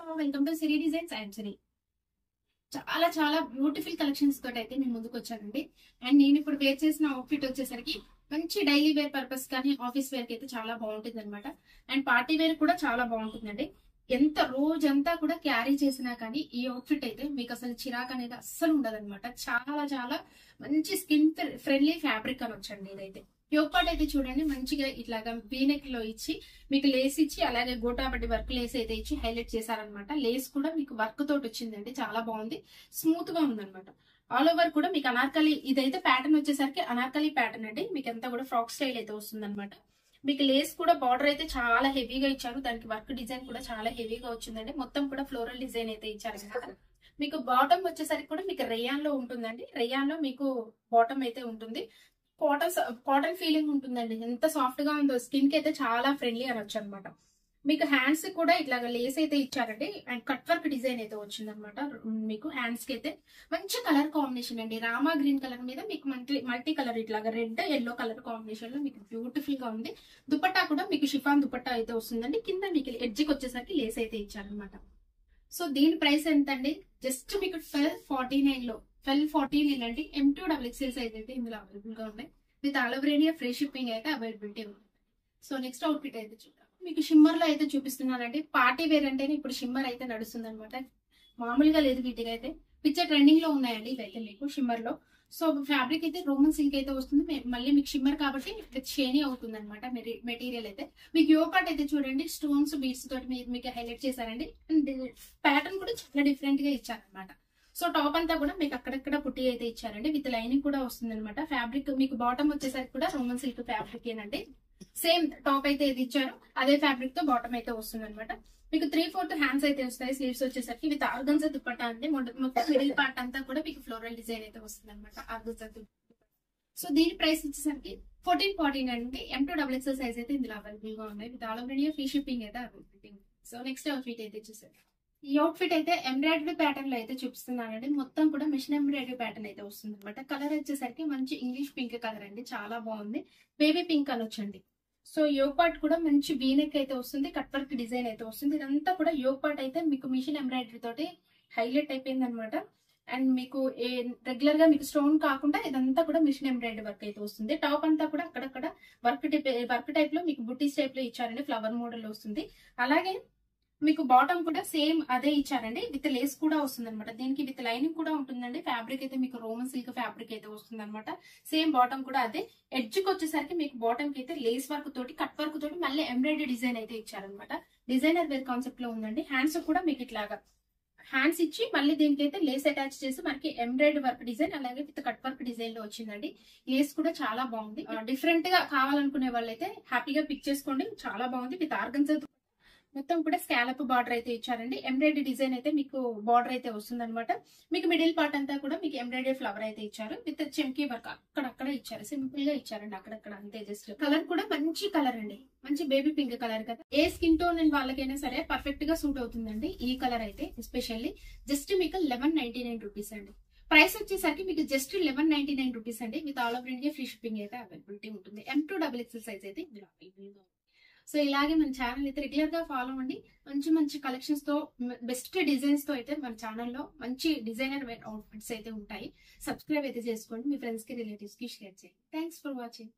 Welcome to Siri designs and Siri. చాలా చాలా beautiful collections తోటి అయితే నేను ముందుకు వచ్చానండి. అండ్ నేను ఇప్పుడు వేర్ చేసిన అవుట్ఫిట్ వచ్చేసరికి మంచి డైలీ వేర్ పర్పస్ కానీ ఆఫీస్ వేర్ కి అయితే చాలా బాగుంటుంది అనమాట. అండ్ పార్టీ వేర్ కూడా చాలా బాగుంటుందండి. ఎంత రోజంతా కూడా క్యారీ చేసినా కానీ ఈ అవుట్ఫిట్ అయితే మీకు అసలు చిరాకు అనేది అస్సలు ఉండదు అనమాట. చాలా చాలా మంచి స్కిన్ ఫ్రెండ్లీ ఫ్యాబ్రిక్ అని వచ్చండి ఇదైతే. యోగ్ పార్ట్ అయితే చూడండి మంచిగా ఇట్లాగా వీనెక్ లో ఇచ్చి మీకు లేస్ ఇచ్చి అలాగే గోటాబట్టి వర్క్ లేస్ అయితే ఇచ్చి హైలైట్ చేశారనమాట. లేస్ కూడా మీకు వర్క్ తోటి వచ్చిందండి, చాలా బాగుంది, స్మూత్ గా ఉందన్నమాట. ఆల్ ఓవర్ కూడా మీకు అనార్కలి ఇదైతే ప్యాటర్న్ వచ్చేసరికి అనార్కలి ప్యాటర్న్ అండి. మీకు అంతా కూడా ఫ్రాక్ స్టైల్ అయితే వస్తుంది అనమాట. మీకు లేస్ కూడా బార్డర్ అయితే చాలా హెవీగా ఇచ్చారు, దానికి వర్క్ డిజైన్ కూడా చాలా హెవీగా వచ్చిందండి. మొత్తం కూడా ఫ్లోరల్ డిజైన్ అయితే ఇచ్చారు కదా. మీకు బాటమ్ వచ్చేసరికి కూడా మీకు రేయాన్ లో ఉంటుందండి. రేయాన్ లో మీకు బాటమ్ అయితే ఉంటుంది. కాటన్ ఫీలింగ్ ఉంటుందండి. ఎంత సాఫ్ట్ గా ఉందో, స్కిన్ కి అయితే చాలా ఫ్రెండ్లీ అనొచ్చు అనమాట. మీకు హ్యాండ్స్ కూడా ఇట్లాగా లేస్ అయితే ఇచ్చారండి. అండ్ కట్ వర్క్ డిజైన్ అయితే వచ్చింది అనమాట. మీకు హ్యాండ్స్ కి అయితే మంచి కలర్ కాంబినేషన్ అండి. రామా గ్రీన్ కలర్ మీద మీకు మల్టీ కలర్ ఇట్లాగా రెడ్ ఎల్లో కలర్ కాంబినేషన్ లో మీకు బ్యూటిఫుల్ గా ఉంది. దుపట్టా కూడా మీకు షిఫాన్ దుపట్టా అయితే వస్తుందండి. కింద మీకు ఎడ్జ్ కి వచ్చేసరికి లేస్ అయితే ఇచ్చారనమాట. సో దీని ప్రైస్ ఎంత అండి? జస్ట్ మీకు 1249 లో 1249 అండి. M2XXL సైజ్ అయితే ఇందులో అవైలబుల్ గా ఉన్నాయి. With all over India free shipping అయితే అవైలబిలిటీ ఉంది. సో నెక్స్ట్ అవుట్ఫిట్ అయితే చూద్దాం. మీకు షిమ్మర్ లో అయితే చూపిస్తున్నానండి. పార్టీ వేర్ అంటేనే ఇప్పుడు షిమ్మర్ అయితే నడుస్తుంది అనమాట. మామూలుగా లేదు, వీటికి అయితే పిక్చర్ ట్రెండింగ్ లో ఉన్నాయండి ఇవైతే మీకు షిమ్మర్ లో. సో ఫ్యాబ్రిక్ అయితే రోమన్ సిల్క్ అయితే వస్తుంది. మళ్ళీ మీకు షిమ్మర్ కాబట్టి విత్ షేనీ అవుతుంది అనమాట మెటీరియల్ అయితే. మీకు యో పార్ట్ అయితే చూడండి స్టోన్స్ బీడ్స్ తోటి మీకు హైలైట్ చేశారండి. అండ్ ప్యాటర్న్ కూడా చాలా డిఫరెంట్ గా ఇచ్చారనమాట. సో టాప్ అంతా కూడా మీకు అక్కడక్కడ పుట్టి అయితే ఇచ్చారండి. విత్ లైనింగ్ కూడా వస్తుంది అనమాట. ఫ్యాబ్రిక్ మీకు బాటమ్ వచ్చేసరికి కూడా రోమన్ సిల్క్ ఫ్యాబ్రిక్ ఏనండి. సేమ్ టాప్ అయితే ఇది ఇచ్చారు, అదే ఫ్యాబ్రిక్ తో బాటమ్ అయితే వస్తుంది అనమాట. మీకు 3/4 హ్యాండ్స్ అయితే వస్తాయి. స్లీవ్స్ వచ్చేసరికి విత్ ఆర్గన్జా దుపట్టా అండి. మొత్తం మిడిల్ పార్ట్ అంతా కూడా మీకు ఫ్లోరల్ డిజైన్ అయితే వస్తుంది అనమాట. ఆర్గన్జా దుపట్టా. సో దీని ప్రైస్ వచ్చేసరికి 1449 అండి. M2XXL సైజ్ అయితే ఇందులో అవైలబుల్ గా ఉన్నాయి. With all over India free shipping అయితే అవైలబిలిటీ. సో నెక్స్ట్ అవుట్ఫిట్ అయితే చూసారు. ఈ అవుట్ఫిట్ అయితే ఎంబ్రాయిడరీ ప్యాటర్న్ లో అయితే చూపిస్తున్నానండి. మొత్తం కూడా మిషన్ ఎంబ్రాయిడరీ ప్యాటర్న్ అయితే వస్తుంది అనమాట. కలర్ వచ్చేసరికి మంచి ఇంగ్లీష్ పింక్ కలర్ అండి, చాలా బాగుంది. బేబీ పింక్ అనొచ్చండి. సో యోగ్ పార్ట్ కూడా మంచి వీనెక్ అయితే వస్తుంది, కట్ వర్క్ డిజైన్ అయితే వస్తుంది. ఇదంతా కూడా యోగ్ పార్ట్ అయితే మీకు మిషన్ ఎంబ్రాయిడరీ తోటి హైలైట్ అయిపోయింది అనమాట. అండ్ మీకు రెగ్యులర్ గా మీకు స్టోన్ కాకుండా ఇదంతా కూడా మిషన్ ఎంబ్రాయిడరీ వర్క్ అయితే వస్తుంది. టాప్ అంతా కూడా అక్కడక్కడ వర్క్ టైప్ లో మీకు బుటీస్ టైప్ లో ఇచ్చారండి. ఫ్లవర్ మోడల్ వస్తుంది. అలాగే మీకు బాటమ్ కూడా సేమ్ అదే ఇచ్చారండి. విత్ లేస్ కూడా వస్తుంది అనమాట. దీనికి విత్ లైనింగ్ కూడా ఉంటుందండి. ఫ్యాబ్రిక్ అయితే మీకు రోమన్ సిల్క్ ఫ్యాబ్రిక్ అయితే వస్తుంది అనమాట. సేమ్ బాటమ్ కూడా అదే. ఎడ్జ్ కి వచ్చేసరికి మీకు బాటమ్ కి అయితే లేస్ వర్క్ తోటి కట్ వర్క్ తోటి మళ్ళీ ఎంబ్రాయిడరీ డిజైన్ అయితే ఇచ్చారనమాట. డిజైనర్ వేర్ కాన్సెప్ట్ లో ఉందండి. హ్యాండ్స్ కూడా మీకు ఇట్లాగా హ్యాండ్స్ ఇచ్చి మళ్ళీ దీనికైతే లేస్ అటాచ్ చేసి మనకి ఎంబ్రాయిడరీ వర్క్ డిజైన్ అలాగే విత్ కట్ వర్క్ డిజైన్ లో వచ్చిందండి. లేస్ కూడా చాలా బాగుంది. డిఫరెంట్ గా కావాలనుకునే వాళ్ళైతే హ్యాపీగా పిక్ చేసుకోండి, చాలా బాగుంది. విత్ ఆర్గన్జా మొత్తం కూడా స్కాలప్ బార్డర్ అయితే ఇచ్చారండి. ఎంబ్రాయిడరీ డిజైన్ అయితే మీకు బార్డర్ అయితే వస్తుంది అనమాట. మీకు మిడిల్ పార్ట్ అంతా కూడా మీకు ఎంబ్రాయిడరీ ఫ్లవర్ అయితే ఇచ్చారు. విత్ చెంకీ వర్క్ అక్కడక్కడ ఇచ్చారు, సింపుల్ గా ఇచ్చారండి అక్కడక్కడ అంతే. జస్ట్ కలర్ కూడా మంచి కలర్ అండి, మంచి బేబీ పింక్ కలర్ కదా. ఏ స్కిన్ టోన్ వాళ్ళకైనా సరే పర్ఫెక్ట్ గా సూట్ అవుతుందండి ఈ కలర్ అయితే. ఎస్పెషల్లీ జస్ట్ మీకు 1199 రూపీస్ అండి. ప్రైస్ వచ్చేసరికి మీకు జస్ట్ 1199 రూపీస్ అండి. With all over India free shipping అయితే అవైలబిలిటీ ఉంటుంది. M2XXL సైజ్ అయితే ఇందులో అవైలబుల్. సో ఇలాగే మన ఛానల్ అయితే రెగ్యులర్ గా ఫాలో అవ్వండి. మంచి మంచి కలెక్షన్స్ తో బెస్ట్ డిజైన్స్ తో అయితే మన ఛానల్లో మంచి డిజైనర్ అవుట్ఫిట్స్ అయితే ఉంటాయి. సబ్స్క్రైబ్ అయితే చేసుకోండి, మీ ఫ్రెండ్స్ కి రిలేటివ్స్ కి షేర్ చేయండి. Thanks for watching.